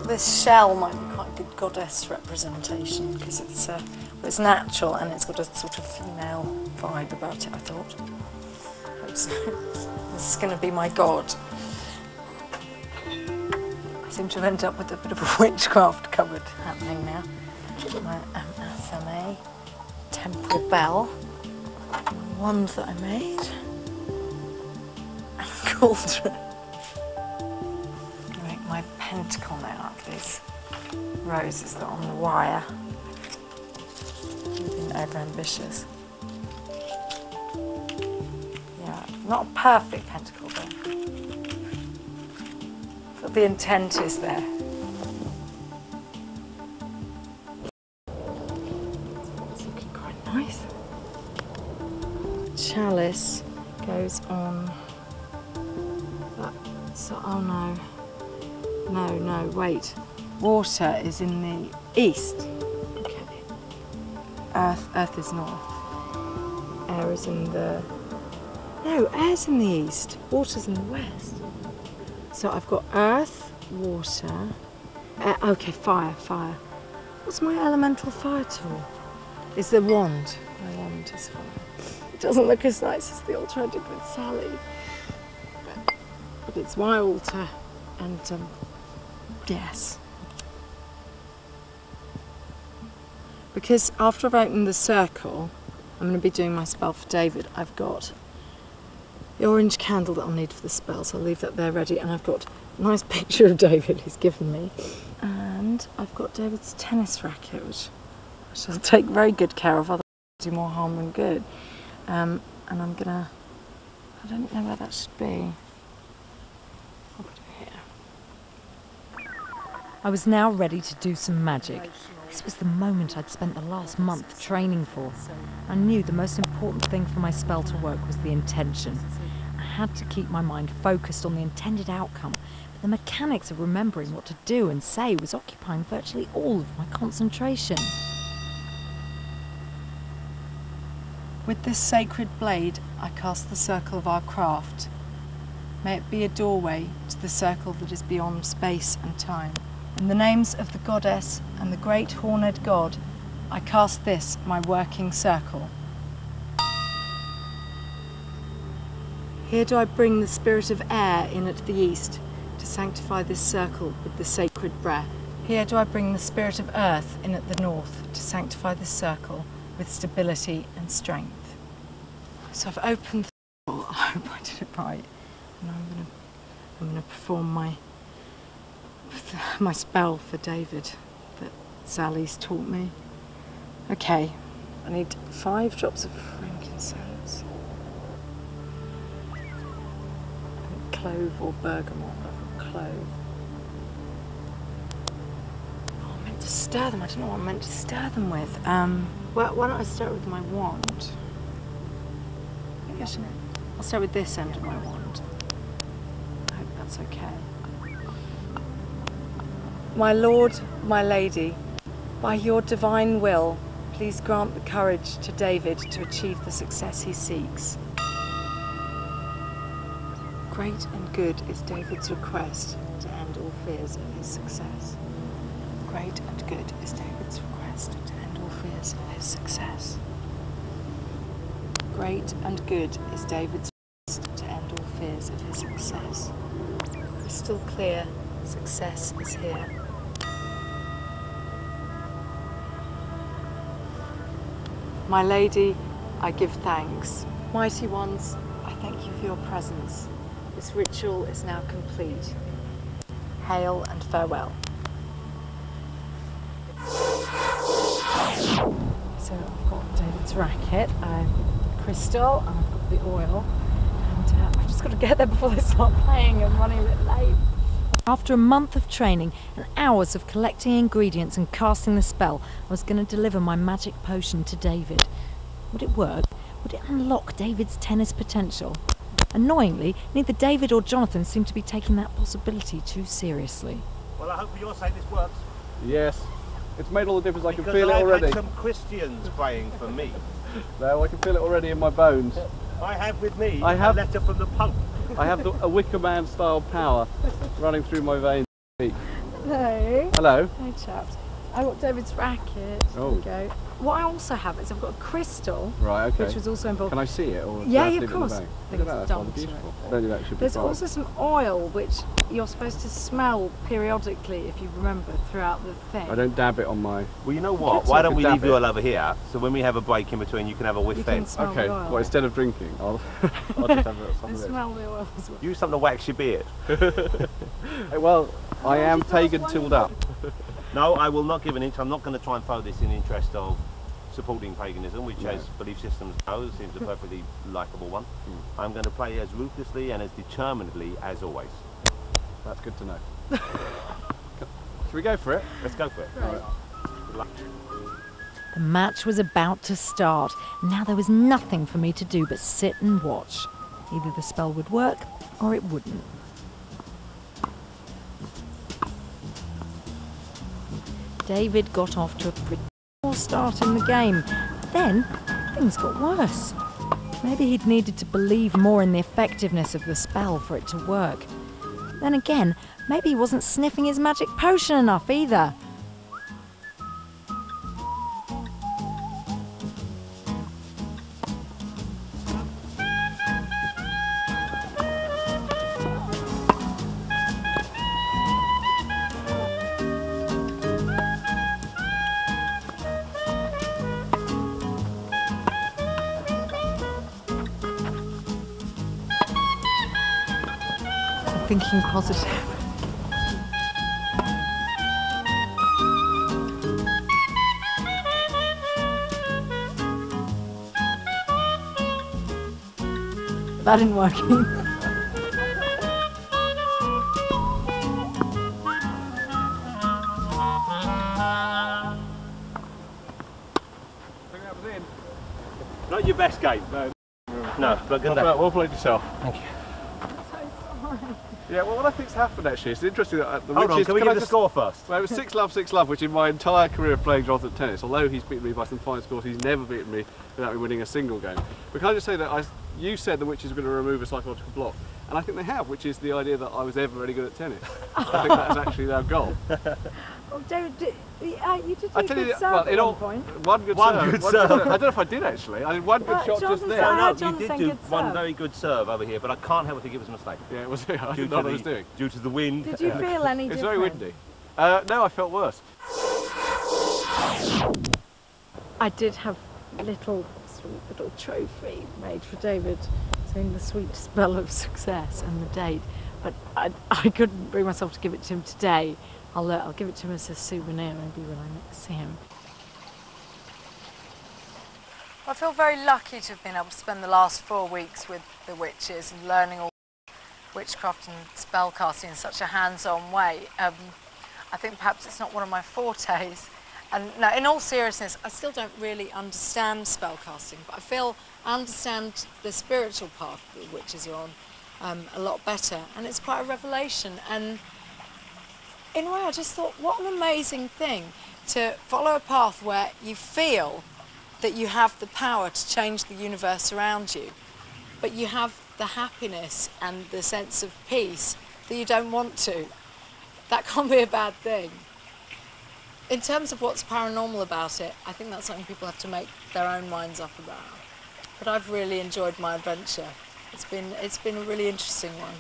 this shell might be quite a good goddess representation because it's natural and it's got a sort of female vibe about it, I thought. This is going to be my god. I seem to have ended up with a bit of a witchcraft cupboard happening now. My FMA temple bell, wand that I made, and cauldron. I make my pentacle now like these roses that are on the wire. Being over ambitious. Yeah, not a perfect pentacle but the intent is there. Nice. Chalice goes on that, so, oh no, wait. Water is in the east. Okay. Earth is north. Air is in the, no, air's in the east. Water's in the west. So I've got earth, water, okay, fire. What's my elemental fire tool? Is the wand. My wand is fire. It doesn't look as nice as the altar I did with Sally. But it's my altar, and yes. Because after I've opened the circle, I'm going to be doing my spell for David. I've got the orange candle that I'll need for the spell, so I'll leave that there ready. And I've got a nice picture of David he's given me. And I've got David's tennis racket, which I shall take very good care of, otherwise it'll do more harm than good. And I'm gonna, I don't know where that should be. I'll put it here. I was now ready to do some magic. This was the moment I'd spent the last month training for. I knew the most important thing for my spell to work was the intention. I had to keep my mind focused on the intended outcome, but the mechanics of remembering what to do and say was occupying virtually all of my concentration. With this sacred blade, I cast the circle of our craft. May it be a doorway to the circle that is beyond space and time. In the names of the goddess and the great horned god, I cast this, my working circle. Here do I bring the spirit of air in at the east to sanctify this circle with the sacred breath. Here do I bring the spirit of earth in at the north to sanctify this circle with stability and strength. So I've opened the circle. I hope I did it right. And I'm gonna perform my spell for David that Sally's taught me. Okay, I need 5 drops of frankincense. Clove or bergamot. I've got clove. Oh, I meant to stir them. I don't know what I'm meant to stir them with. Well, why don't I start with my wand? Maybe I should. I'll start with this end of my wand. I hope that's okay. My lord, my lady, by your divine will, please grant the courage to David to achieve the success he seeks. Great and good is David's request to end all fears of his success. Great and good is David's request to end all fears of his success. Great and good is David's request to end all fears of his success. Crystal clear, success is here. My lady, I give thanks. Mighty ones, I thank you for your presence. This ritual is now complete. Hail and farewell. So I've got David's racket, the crystal, and I've got the oil. And I've just got to get there before they start playing. I'm running a bit late. After a month of training and hours of collecting ingredients and casting the spell, I was going to deliver my magic potion to David. Would it work? Would it unlock David's tennis potential? Annoyingly, neither David or Jonathan seemed to be taking that possibility too seriously. Well, I hope for your sake this works. Yes, it's made all the difference. I can feel it already. I've had some Christians praying for me. No, I can feel it already in my bones. I have with me a letter from the Pope. I have a Wicker Man style power running through my veins. Hello. Hello. Hi chaps. I got David's racket. There Oh. we go. What I also have is I've got a crystal, Right, okay. which was also involved. Can I see it? Or Yeah, do I have of to leave it in the course. bag? I think Look at that, it's that's rather done to beautiful. it. I don't think that should be There's fine. also some oil which you're supposed to smell periodically, if you remember, throughout the thing. I don't dab it on my... Well, you know what? Could Why you? don't we Dab leave it. you all over here, so when we have a break in between, you can have a whiff You then. can smell Okay, the oil. well, instead of drinking, I'll just have a little some And of this. smell the oil as well. Use something to wax your beard. Well, I am just asked pagan one tooled more. up. No, I will not give an inch. I'm not going to try and throw this in the interest of supporting paganism, which as belief systems go, seems a perfectly likeable one. I'm going to play as ruthlessly and as determinedly as always. That's good to know. Should we go for it? Let's go for it. Right. Good luck. The match was about to start. Now there was nothing for me to do but sit and watch. Either the spell would work or it wouldn't. David got off to a pretty poor start in the game. But then things got worse. Maybe he'd needed to believe more in the effectiveness of the spell for it to work. Then again, maybe he wasn't sniffing his magic potion enough either. Thinking positive. That didn't work either. I think that was in. Not your best game. No, but good luck. Well played yourself. Thank you. Yeah, well, what I think's happened actually, it's interesting that the Hold on, witches... can we get the score first? Well, it was 6-love, which in my entire career of playing Jonathan at tennis, although he's beaten me by some fine scores, he's never beaten me without me winning a single game. But can I just say that you said the witches were going to remove a psychological block, and I think they have, which is the idea that I was ever really good at tennis. I think that is actually their goal. Oh, David, you did I a tell good you, serve well, at in one all, point. one good serve. I don't know if I did actually. I did one good shot just Jonathan there. said- No, you Jonathan did do good one serve. very good serve over here, but I can't help but think it was a mistake. Yeah, it was. I Due didn't know what I was to doing. due to the wind. Did you feel any It's different? very windy. No, I felt worse. I did have a little sweet little trophy made for David, saying the sweet spell of success and the date. But I couldn't bring myself to give it to him today. I'll give it to him as a souvenir maybe when I next see him. I feel very lucky to have been able to spend the last 4 weeks with the witches and learning all witchcraft and spellcasting in such a hands-on way. I think perhaps it's not one of my fortes. And no, in all seriousness, I still don't really understand spellcasting, but I feel I understand the spiritual path that the witches are on a lot better, and it's quite a revelation. And in a way, I just thought, what an amazing thing to follow a path where you feel that you have the power to change the universe around you, but you have the happiness and the sense of peace that you don't want to. That can't be a bad thing. In terms of what's paranormal about it, I think that's something people have to make their own minds up about. But I've really enjoyed my adventure. It's been a really interesting one.